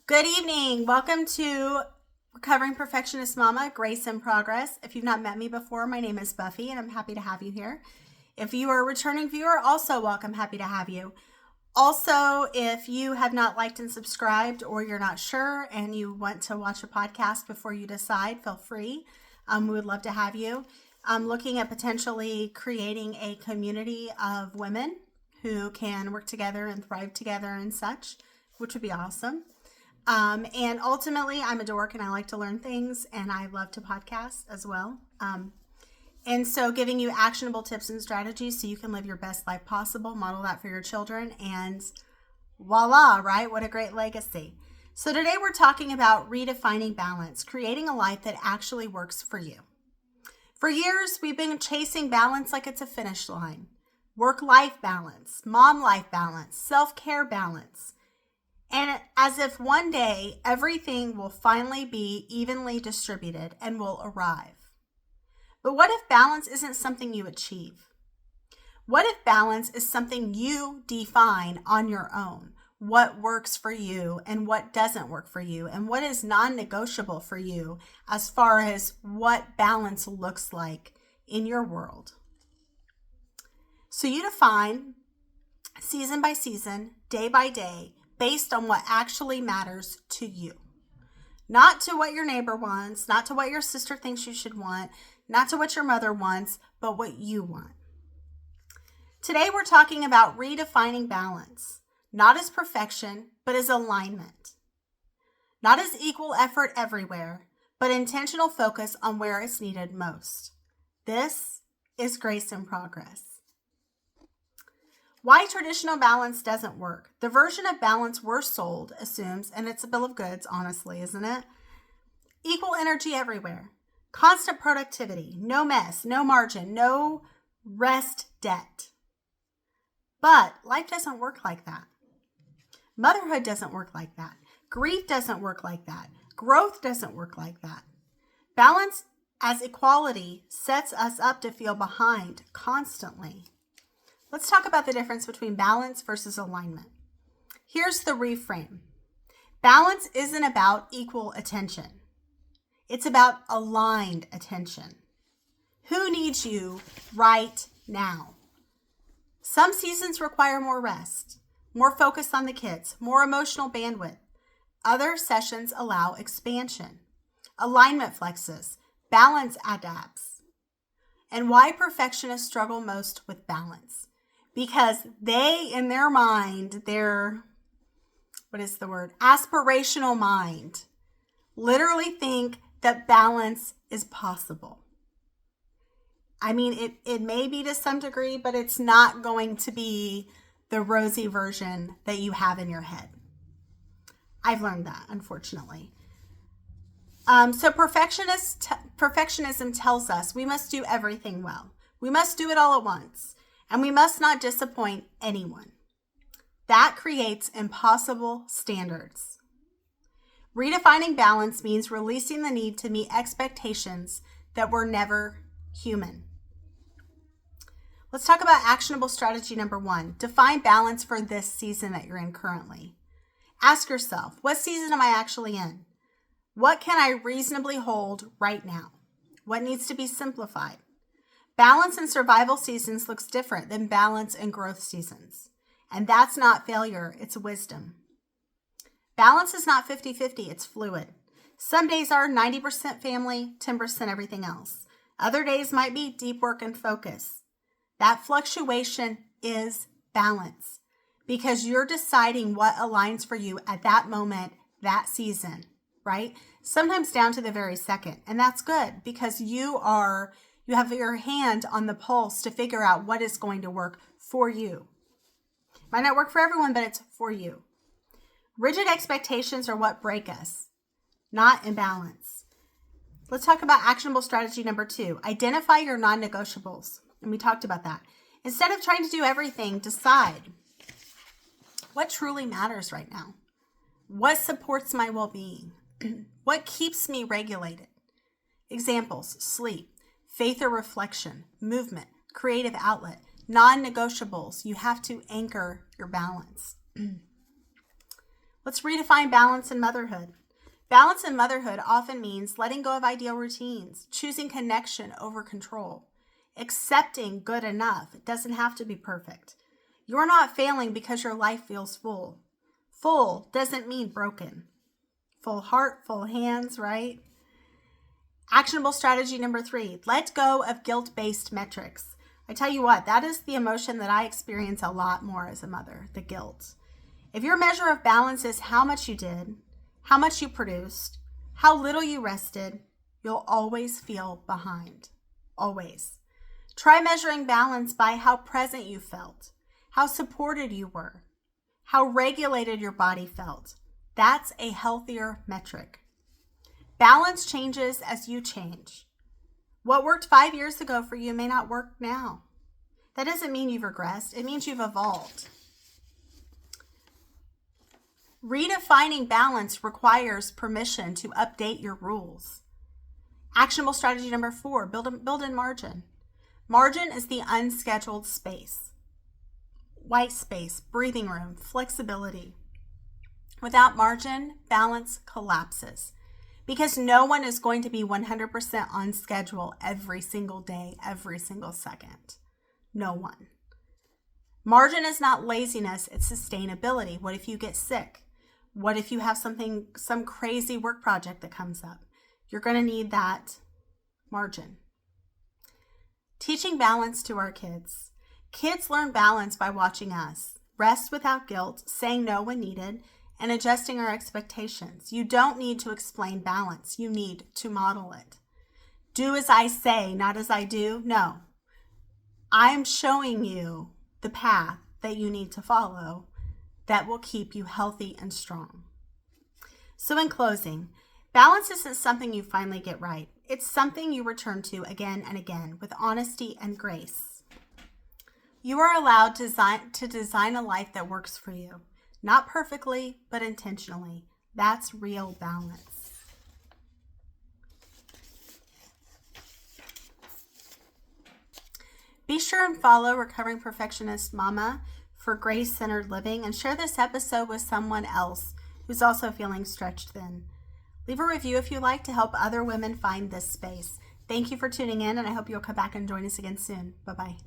Good evening. Welcome to Recovering Perfectionist Mama, Grace in Progress. If you've not met me before, my name is Buffy and I'm happy to have you here. If you are a returning viewer, also welcome, happy to have you. Also, if you have not liked and subscribed or you're not sure and you want to watch a podcast before you decide, feel free. We would love to have you. I'm looking at potentially creating a community of women who can work together and thrive together and such, which would be awesome. And ultimately, I'm a dork and I like to learn things and I love to podcast as well. And so giving you actionable tips and strategies so you can live your best life possible, model that for your children, and voila, right? What a great legacy. So today we're talking about redefining balance, creating a life that actually works for you. For years, we've been chasing balance like it's a finish line. Work-life balance, mom-life balance, self-care balance. And as if one day everything will finally be evenly distributed and will arrive. But what if balance isn't something you achieve? What if balance is something you define on your own? What works for you and what doesn't work for you? And what is non-negotiable for you as far as what balance looks like in your world? So you define season by season, day by day, based on what actually matters to you. Not to what your neighbor wants, not to what your sister thinks you should want, not to what your mother wants, but what you want. Today we're talking about redefining balance, not as perfection, but as alignment. Not as equal effort everywhere, but intentional focus on where it's needed most. This is Grace in Progress. Why traditional balance doesn't work. The version of balance we're sold assumes, and it's a bill of goods, honestly, isn't it? Equal energy everywhere. Constant productivity. No mess. No margin. No rest debt. But life doesn't work like that. Motherhood doesn't work like that. Grief doesn't work like that. Growth doesn't work like that. Balance as equality sets us up to feel behind constantly. Let's talk about the difference between balance versus alignment. Here's the reframe. Balance isn't about equal attention. It's about aligned attention. Who needs you right now? Some seasons require more rest, more focus on the kids, more emotional bandwidth. Other sessions allow expansion. Alignment flexes, balance adapts. And why perfectionists struggle most with balance? Because they, in their mind, their, aspirational mind, literally think that balance is possible. I mean, it may be to some degree, but it's not going to be the rosy version that you have in your head. I've learned that, unfortunately. So perfectionism tells us we must do everything well. We must do it all at once. And we must not disappoint anyone. That creates impossible standards. Redefining balance means releasing the need to meet expectations that were never human. Let's talk about actionable strategy number 1. Define balance for this season that you're in currently. Ask yourself, what season am I actually in? What can I reasonably hold right now? What needs to be simplified? Balance in survival seasons looks different than balance in growth seasons. And that's not failure, it's wisdom. Balance is not 50-50, it's fluid. Some days are 90% family, 10% everything else. Other days might be deep work and focus. That fluctuation is balance because you're deciding what aligns for you at that moment, that season, right? Sometimes down to the very second. And that's good because you have your hand on the pulse to figure out what is going to work for you. Might not work for everyone, but it's for you. Rigid expectations are what break us, not imbalance. Let's talk about actionable strategy number 2. Identify your non-negotiables. And we talked about that. Instead of trying to do everything, decide what truly matters right now. What supports my well-being? What keeps me regulated? Examples: sleep, faith or reflection, movement, creative outlet, non-negotiables. You have to anchor your balance. Let's redefine balance in motherhood. Balance in motherhood often means letting go of ideal routines, choosing connection over control, accepting good enough. It doesn't have to be perfect. You're not failing because your life feels full. Full doesn't mean broken. Full heart, full hands, right? Actionable strategy number 3, let go of guilt-based metrics. I tell you what, that is the emotion that I experience a lot more as a mother, the guilt. If your measure of balance is how much you did, how much you produced, how little you rested, you'll always feel behind. Always. Try measuring balance by how present you felt, how supported you were, how regulated your body felt. That's a healthier metric. Balance changes as you change. What worked 5 years ago for you may not work now. That doesn't mean you've regressed. It means you've evolved. Redefining balance requires permission to update your rules. Actionable strategy number 4, build in margin. Margin is the unscheduled space. White space, breathing room, flexibility. Without margin, balance collapses because no one is going to be 100% on schedule every single day, every single second. No one. Margin is not laziness, it's sustainability. What if you get sick? What if you have some crazy work project that comes up? You're going to need that margin. Teaching balance to our kids. Kids learn balance by watching us. Rest without guilt, saying no when needed, and adjusting our expectations. You don't need to explain balance. You need to model it. Do as I say, not as I do. No. I'm showing you the path that you need to follow that will keep you healthy and strong. So in closing, balance isn't something you finally get right. It's something you return to again and again with honesty and grace. You are allowed to design a life that works for you. Not perfectly, but intentionally. That's real balance. Be sure and follow Recovering Perfectionist Mama for grace-centered living and share this episode with someone else who's also feeling stretched thin. Leave a review if you like to help other women find this space. Thank you for tuning in, and I hope you'll come back and join us again soon. Bye-bye.